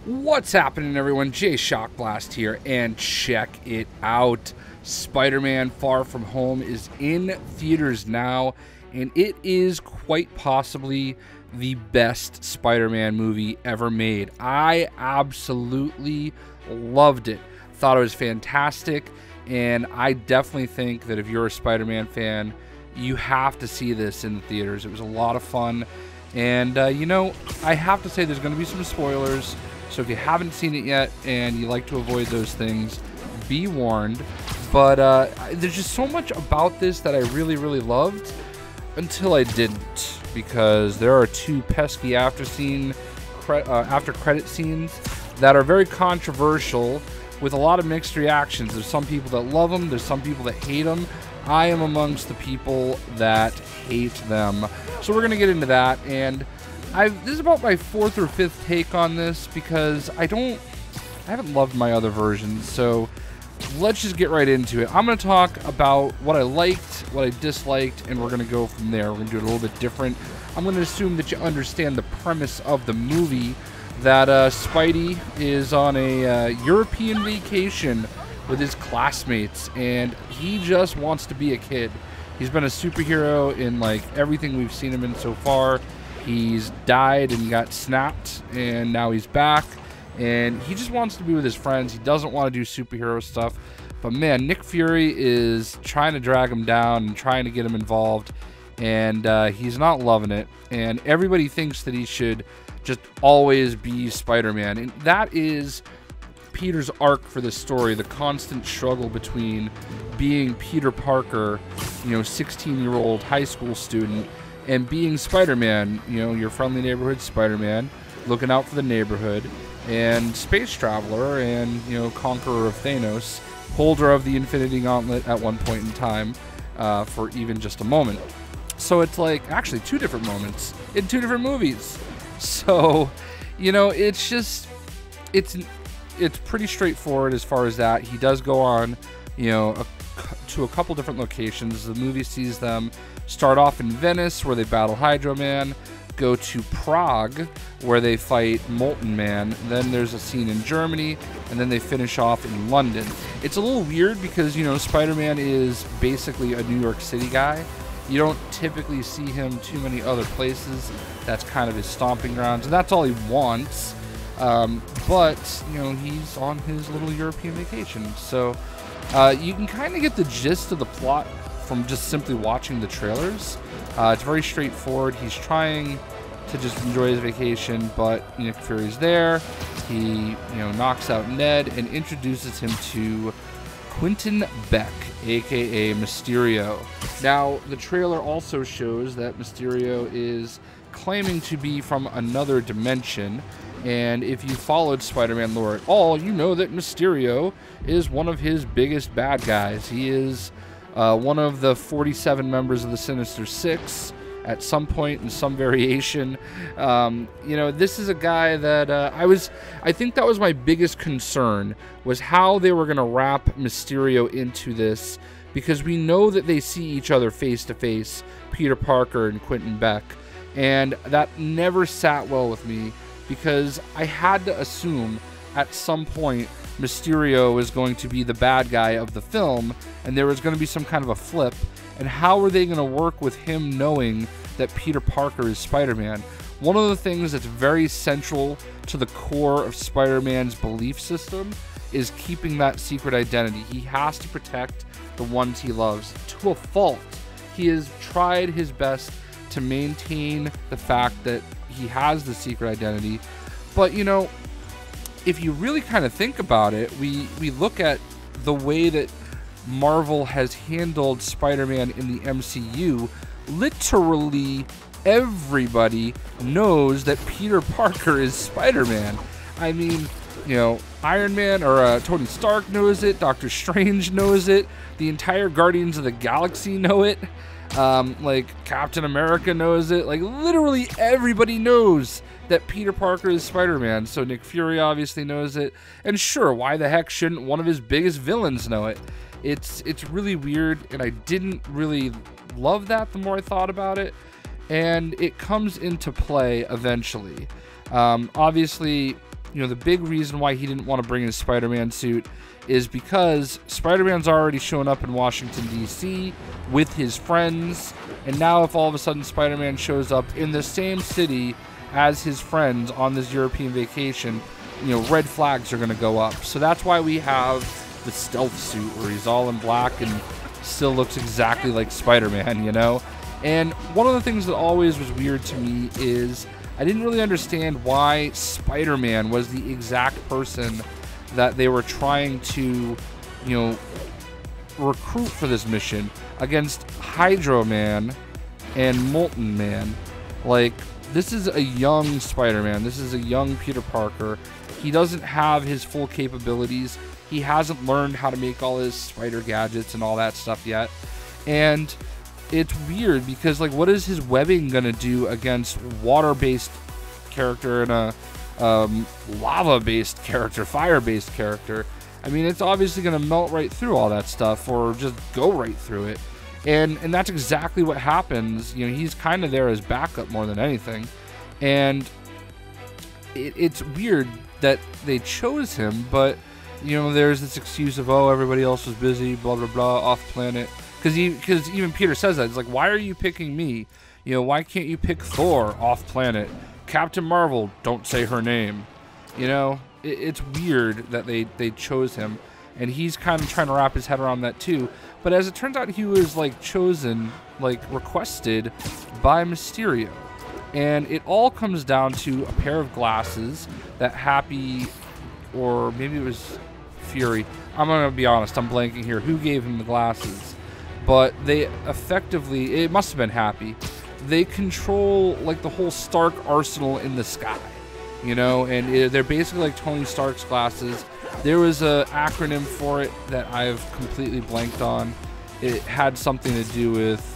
What's happening, everyone? JayShockblast here, and check it out. Spider-Man Far From Home is in theaters now, and it is quite possibly the best Spider-Man movie ever made. I absolutely loved it. Thought it was fantastic, and I definitely think that if you're a Spider-Man fan, you have to see this in the theaters. It was a lot of fun, and you know, I have to say there's going to be some spoilers. So if you haven't seen it yet and you like to avoid those things, be warned. But there's just so much about this that I really loved until I didn't, because there are two pesky after credit scenes that are very controversial with a lot of mixed reactions. There's some people that love them, there's some people that hate them. I am amongst the people that hate them. So we're gonna get into that, and this is about my fourth or fifth take on this because I haven't loved my other versions. So let's just get right into it. I'm going to talk about what I liked, what I disliked, and we're going to go from there. We're going to do it a little bit different. I'm going to assume that you understand the premise of the movie, that Spidey is on a European vacation with his classmates, and he just wants to be a kid. He's been a superhero in like everything we've seen him in so far. He's died and got snapped, and now he's back, and he just wants to be with his friends. He doesn't want to do superhero stuff, but man, Nick Fury is trying to drag him down and trying to get him involved, and he's not loving it, and everybody thinks that he should just always be Spider-Man, and that is Peter's arc for this story, the constant struggle between being Peter Parker, you know, 16-year-old high school student, and being Spider-Man, you know, your friendly neighborhood Spider-Man, looking out for the neighborhood, and space traveler, and, you know, conqueror of Thanos, holder of the Infinity Gauntlet at one point in time, for even just a moment. So it's like, actually, two different moments in two different movies. So, you know, it's just, it's pretty straightforward as far as that. He does go on, you know, to a couple different locations. The movie sees them start off in Venice, where they battle Hydro Man, go to Prague, where they fight Molten Man, then there's a scene in Germany, and then they finish off in London. It's a little weird because, you know, Spider-Man is basically a New York City guy. You don't typically see him too many other places. That's kind of his stomping grounds, and that's all he wants. But, you know, he's on his little European vacation. So you can kind of get the gist of the plot from just simply watching the trailers. It's very straightforward. He's trying to just enjoy his vacation, but Nick Fury's there. He, you know, knocks out Ned and introduces him to Quentin Beck, aka Mysterio. Now, the trailer also shows that Mysterio is claiming to be from another dimension, and if you followed Spider-Man lore at all, you know that Mysterio is one of his biggest bad guys. He is one of the 47 members of the Sinister Six at some point in some variation. You know, this is a guy that I think that was my biggest concern, was how they were going to wrap Mysterio into this, because we know that they see each other face to face, Peter Parker and Quentin Beck, and that never sat well with me, because I had to assume at some point Mysterio was going to be the bad guy of the film, and there was going to be some kind of a flip. And how are they going to work with him knowing that Peter Parker is Spider-Man? One of the things that's very central to the core of Spider-Man's belief system is keeping that secret identity. He has to protect the ones he loves to a fault. He has tried his best to maintain the fact that he has the secret identity, but, you know, if you really kind of think about it, we look at the way that Marvel has handled Spider-Man in the MCU. Literally everybody knows that Peter Parker is Spider-Man. I mean, you know, Iron Man or Tony Stark knows it, Doctor Strange knows it, the entire Guardians of the Galaxy know it, like Captain America knows it, like literally everybody knows that Peter Parker is Spider-Man. So Nick Fury obviously knows it, and sure, why the heck shouldn't one of his biggest villains know it? It's really weird, and I didn't really love that the more I thought about it, and it comes into play eventually. Obviously, you know, the big reason why he didn't want to bring his Spider-Man suit is because Spider-Man's already shown up in Washington, D.C. with his friends, and now if all of a sudden Spider-Man shows up in the same city as his friends on this European vacation, you know, red flags are going to go up. So that's why we have the stealth suit where he's all in black and still looks exactly like Spider-Man, you know? And one of the things that always was weird to me is I didn't really understand why Spider-Man was the exact person that they were trying to, you know, recruit for this mission against Hydro Man and Molten Man. Like, this is a young Spider-Man. This is a young Peter Parker. He doesn't have his full capabilities. He hasn't learned how to make all his spider gadgets and all that stuff yet. And it's weird because, like, what is his webbing gonna do against water-based character and a lava-based character, fire-based character? I mean, it's obviously gonna melt right through all that stuff or just go right through it. And that's exactly what happens. You know, he's kind of there as backup more than anything. And it's weird that they chose him, but, you know, there's this excuse of, oh, everybody else was busy, blah, blah, blah, off planet. Because even Peter says that. It's like, why are you picking me? You know, why can't you pick Thor off planet? Captain Marvel, don't say her name. You know, it's weird that they chose him. And he's kind of trying to wrap his head around that too. But as it turns out, he was, like, chosen, like, requested by Mysterio. And it all comes down to a pair of glasses that Happy, or maybe it was Fury. I'm going to be honest, I'm blanking here. Who gave him the glasses? But they effectively, it must have been Happy. They control, like, the whole Stark arsenal in the sky. You know, and they're basically like Tony Stark's glasses. There was an acronym for it that I've completely blanked on. It had something to do with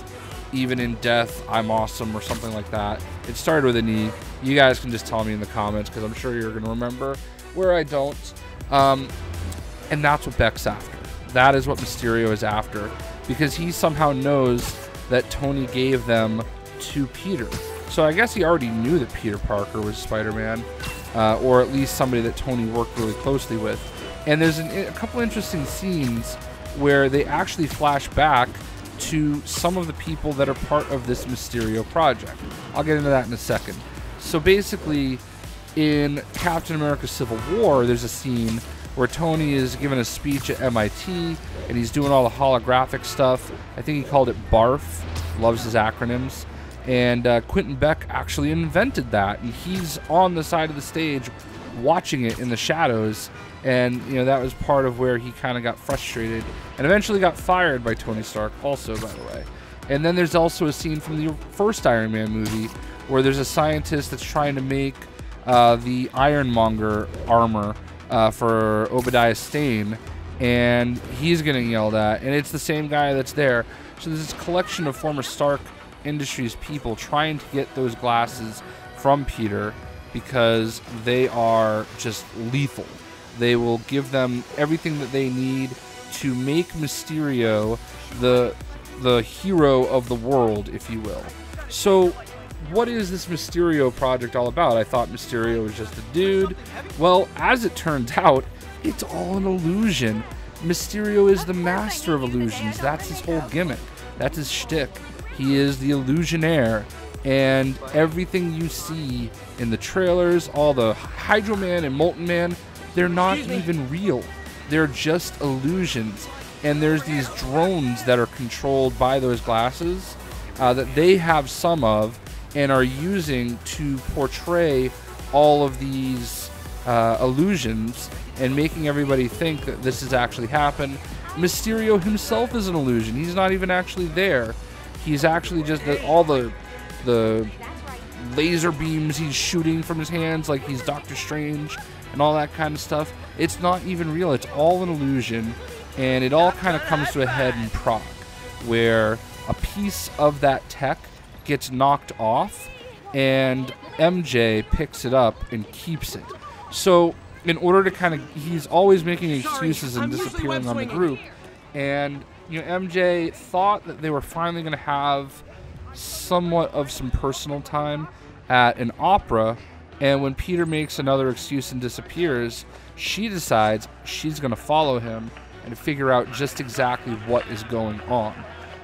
even in death, I'm awesome, or something like that. It started with an E. You guys can just tell me in the comments because I'm sure you're going to remember where I don't. And that's what Beck's after. That is what Mysterio is after because he somehow knows that Tony gave them to Peter. So I guess he already knew that Peter Parker was Spider-Man, or at least somebody that Tony worked really closely with. And there's a couple interesting scenes where they actually flash back to some of the people that are part of this Mysterio project. I'll get into that in a second. So basically, in Captain America Civil War, there's a scene where Tony is giving a speech at MIT, and he's doing all the holographic stuff. I think he called it BARF, loves his acronyms. And Quentin Beck actually invented that, and he's on the side of the stage watching it in the shadows. And, you know, that was part of where he kind of got frustrated and eventually got fired by Tony Stark also, by the way. And then there's also a scene from the first Iron Man movie where there's a scientist that's trying to make the Ironmonger armor for Obadiah Stane, and he's getting yelled at, and it's the same guy that's there. So there's this collection of former Stark Industries people trying to get those glasses from Peter because they are just lethal. They will give them everything that they need to make Mysterio the hero of the world, if you will. So what is this Mysterio project all about? I thought Mysterio was just a dude. Well, as it turns out, it's all an illusion. Mysterio is the master of illusions. That's his whole gimmick. That's his shtick. He is the Illusionaire, and everything you see in the trailers, all the Hydro Man and Molten Man, they're not even real. They're just illusions. And there's these drones that are controlled by those glasses that they have some of and are using to portray all of these illusions and making everybody think that this has actually happened. Mysterio himself is an illusion. He's not even actually there. He's actually just all the laser beams he's shooting from his hands like he's Doctor Strange and all that kind of stuff. It's not even real. It's all an illusion, and it all kind of comes to a head in Prague, where a piece of that tech gets knocked off, and MJ picks it up and keeps it. So in order to he's always making excuses and disappearing on the group, and you know, MJ thought that they were finally going to have somewhat of some personal time at an opera And when Peter makes another excuse and disappears, she decides she's going to follow him and figure out just exactly what is going on.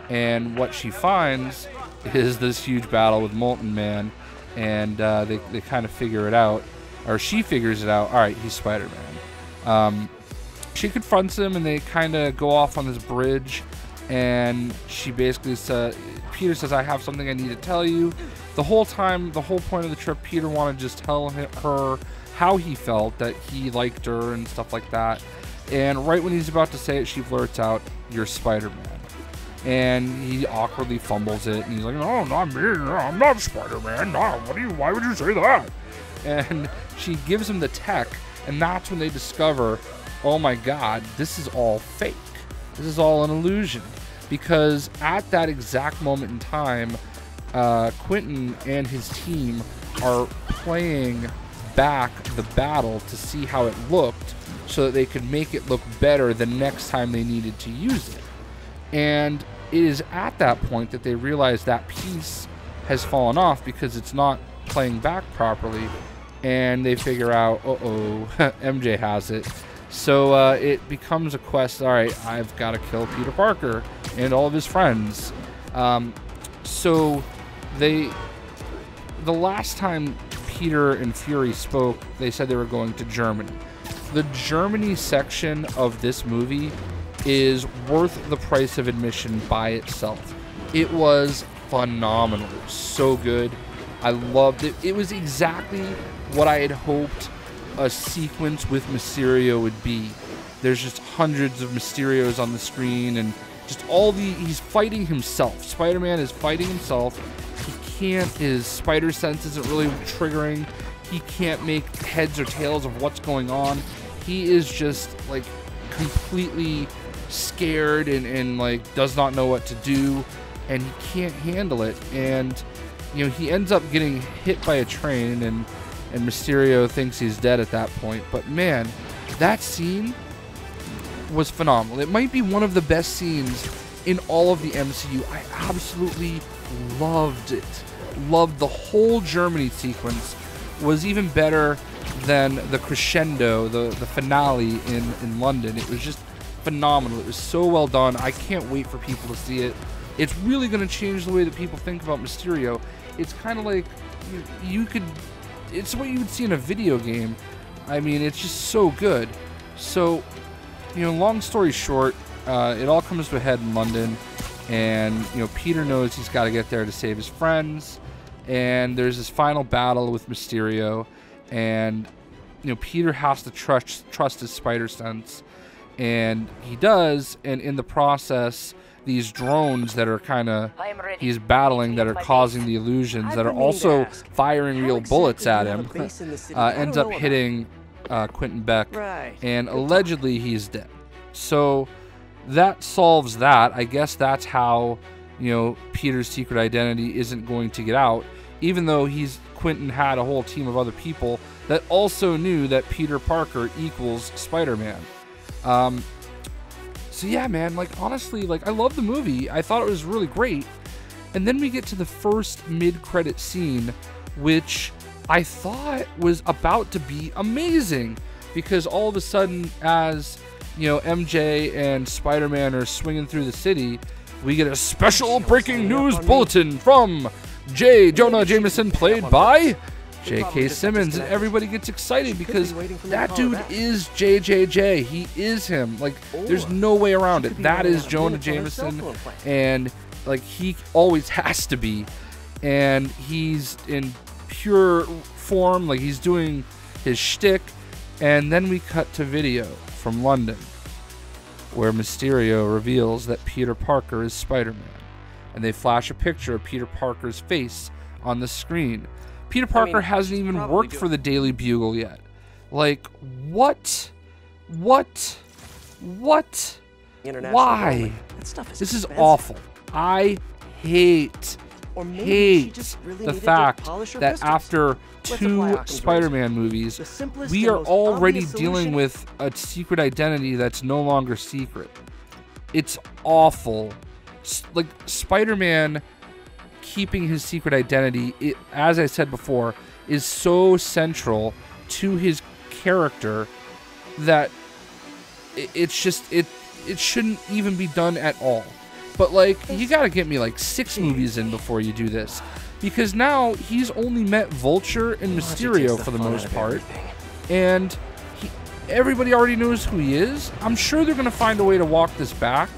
And what she finds is this huge battle with Molten Man, and they kind of figure it out, or she figures it out. All right, he's Spider-Man. She confronts him, and they kind of go off on this bridge, and she basically says, Peter says, I have something I need to tell you. The whole time, the whole point of the trip, Peter wanted to just tell her how he felt, that he liked her and stuff like that. And right when he's about to say it, she blurts out, "You're Spider-Man." And he awkwardly fumbles it, and he's like, "No, not me. I'm not Spider-Man. No, why would you say that?" And she gives him the tech, and that's when they discover, oh my God, this is all fake. This is all an illusion. Because at that exact moment in time, Quentin and his team are playing back the battle to see how it looked so that they could make it look better the next time they needed to use it. And it is at that point that they realize that piece has fallen off because it's not playing back properly, and they figure out, uh-oh, MJ has it. So it becomes a quest. All right, I've got to kill Peter Parker and all of his friends. So the last time Peter and Fury spoke, they said they were going to Germany. The Germany section of this movie is worth the price of admission by itself. It was phenomenal. It was so good. I loved it. It was exactly what I had hoped a sequence with Mysterio would be. There's just hundreds of Mysterios on the screen, and just he's fighting himself. Spider-Man is fighting himself. His spider sense isn't really triggering. He can't make heads or tails of what's going on. He is just like completely scared and like does not know what to do, and he can't handle it. And he ends up getting hit by a train, and Mysterio thinks he's dead at that point. But man, that scene was phenomenal. It might be one of the best scenes in all of the MCU. I absolutely loved it. Loved the whole Germany sequence. Was even better than the crescendo, the finale in London. It was just phenomenal. It was so well done. I can't wait for people to see it. It's really going to change the way that people think about Mysterio. It's kind of like it's what you would see in a video game. I mean, it's just so good. So, long story short, it all comes to a head in London, and Peter knows he's got to get there to save his friends, and there's this final battle with Mysterio, and Peter has to trust his spider sense, and he does, and in the process, these drones that are he's battling, that are causing the illusions, that are also firing real bullets at him, ends up hitting Quentin Beck, and allegedly he's dead. So that solves that. I guess that's how Peter's secret identity isn't going to get out, even though Quentin had a whole team of other people that also knew that Peter Parker equals Spider-Man. So yeah, man, honestly, I love the movie. I thought it was really great. And then we get to the first mid-credit scene, which I thought was about to be amazing, because all of a sudden, as MJ and Spider-Man are swinging through the city, we get a special breaking news bulletin from J. Jonah Jameson, played by J.K. Simmons, and everybody gets excited because that dude is JJJ. He is him. There's no way around it. That is Jonah Jameson, and he always has to be. And he's in pure form, he's doing his shtick. And then we cut to video from London, where Mysterio reveals that Peter Parker is Spider-Man, and they flash a picture of Peter Parker's face on the screen. Peter Parker hasn't even worked for the Daily Bugle yet. What? Why? This is awful. I hate the fact that after 2 Spider-Man movies, we are already dealing with a secret identity that's no longer secret. It's awful. Spider-Man keeping his secret identity, as I said before, is so central to his character that it's just it shouldn't even be done at all. But like, you gotta get me like 6 movies in before you do this, because now he's only met Vulture and Mysterio for the most part, and everybody already knows who he is. I'm sure they're gonna find a way to walk this back,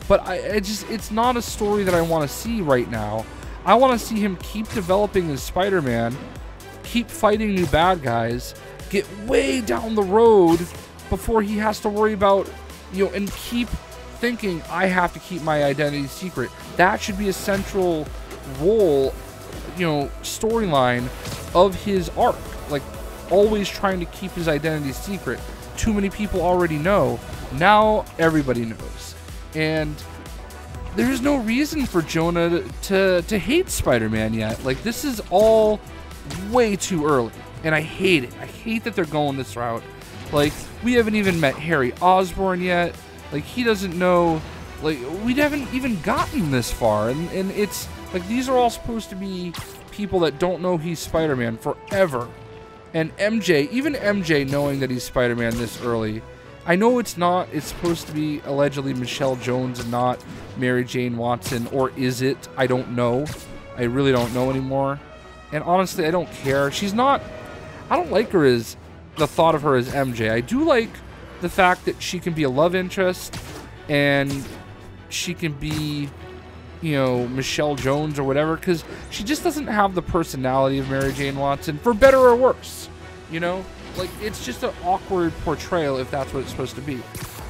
but it's not a story that I want to see right now. I want to see him keep developing as Spider-Man, keep fighting new bad guys, get way down the road before he has to worry about, you know, and keep thinking, I have to keep my identity secret. That should be a central role, you know, storyline of his arc. Like, always trying to keep his identity secret. Too many people already know. Now everybody knows. And there's no reason for Jonah to hate Spider-Man yet. Like, this is all way too early, and I hate it. I hate that they're going this route. Like, we haven't even met Harry Osborn yet. Like, he doesn't know. Like, we haven't even gotten this far, and it's like, these are all supposed to be people that don't know he's Spider-Man forever. And MJ, even MJ knowing that he's Spider-Man this early, I know it's not. It's supposed to be allegedly Michelle Jones and not Mary Jane Watson, or is it? I don't know. I really don't know anymore. And honestly, I don't care. She's not... I don't like her as... the thought of her as MJ. I do like the fact that she can be a love interest, and she can be, you know, Michelle Jones or whatever, because she just doesn't have the personality of Mary Jane Watson, for better or worse, you know? Like, it's just an awkward portrayal if that's what it's supposed to be.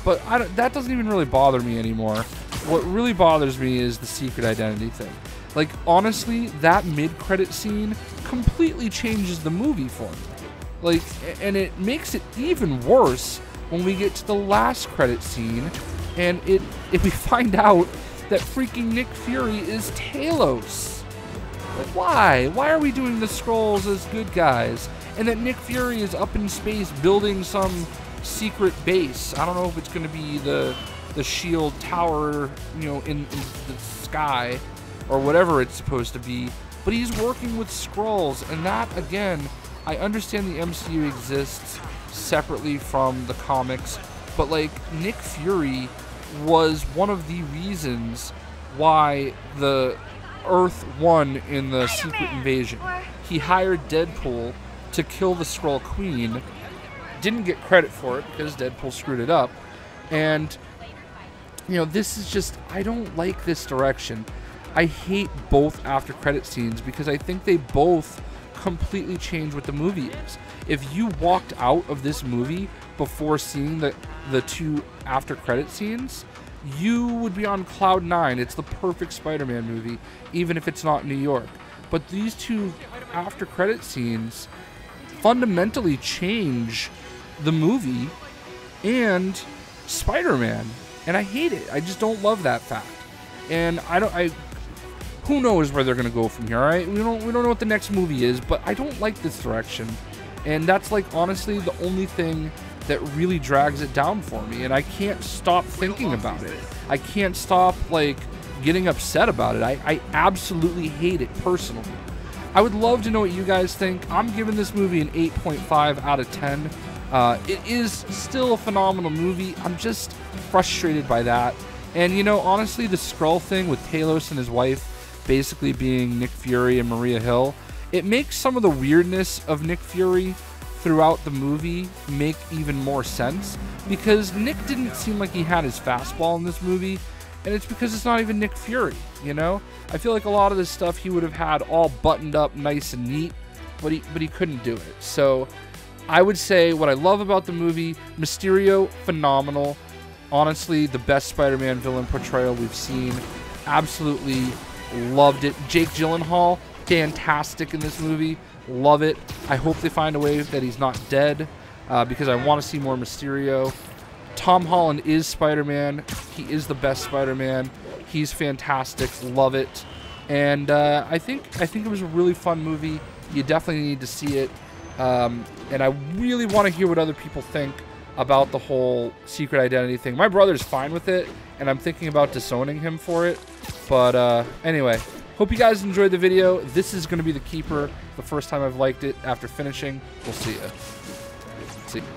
But that doesn't even really bother me anymore. What really bothers me is the secret identity thing. Like, honestly, that mid-credit scene completely changes the movie for me. Like, and it makes it even worse when we get to the last credit scene, and if we find out that freaking Nick Fury is Talos. Like, why? Why are we doing the Skrulls as good guys? And that Nick Fury is up in space building some secret base. I don't know if it's going to be the shield tower, you know, in the sky, or whatever it's supposed to be. But he's working with Skrulls, and that, again, I understand the MCU exists separately from the comics, but like, Nick Fury was one of the reasons why the Earth won in the Secret Invasion. He hired Deadpool to kill the Skrull Queen, didn't get credit for it because Deadpool screwed it up, and, you know, this is just, I don't like this direction. I hate both after credit scenes because I think they both completely change what the movie is. If you walked out of this movie before seeing the 2 after credit scenes, you would be on cloud 9. It's the perfect Spider-Man movie, even if it's not New York. But these 2 after credit scenes fundamentally change the movie and Spider-Man, and I hate it. I just don't love that fact. And who knows where they're gonna go from here, alright? We don't know what the next movie is, but I don't like this direction. And that's, like, honestly the only thing that really drags it down for me, and I can't stop thinking about it. I can't stop, like, getting upset about it. I absolutely hate it personally. I would love to know what you guys think. I'm giving this movie an 8.5 out of 10. It is still a phenomenal movie. I'm just frustrated by that. And, you know, honestly, the Skrull thing with Talos and his wife basically being Nick Fury and Maria Hill, it makes some of the weirdness of Nick Fury throughout the movie make even more sense, because Nick didn't seem like he had his fastball in this movie, and it's because it's not even Nick Fury, you know? I feel like a lot of this stuff he would have had all buttoned up nice and neat, but he couldn't do it. So I would say what I love about the movie: Mysterio, phenomenal. Honestly, the best Spider-Man villain portrayal we've seen. Absolutely loved it. Jake Gyllenhaal, fantastic in this movie. Love it. I hope they find a way that he's not dead, because I want to see more Mysterio. Tom Holland is Spider-Man. He is the best Spider-Man. He's fantastic. Love it. And I think it was a really fun movie. You definitely need to see it. And I really want to hear what other people think about the whole secret identity thing. My brother's fine with it, and I'm thinking about disowning him for it. But anyway, Hope you guys enjoyed the video. This is going to be the keeper. The first time I've liked it after finishing. We'll see you. See you.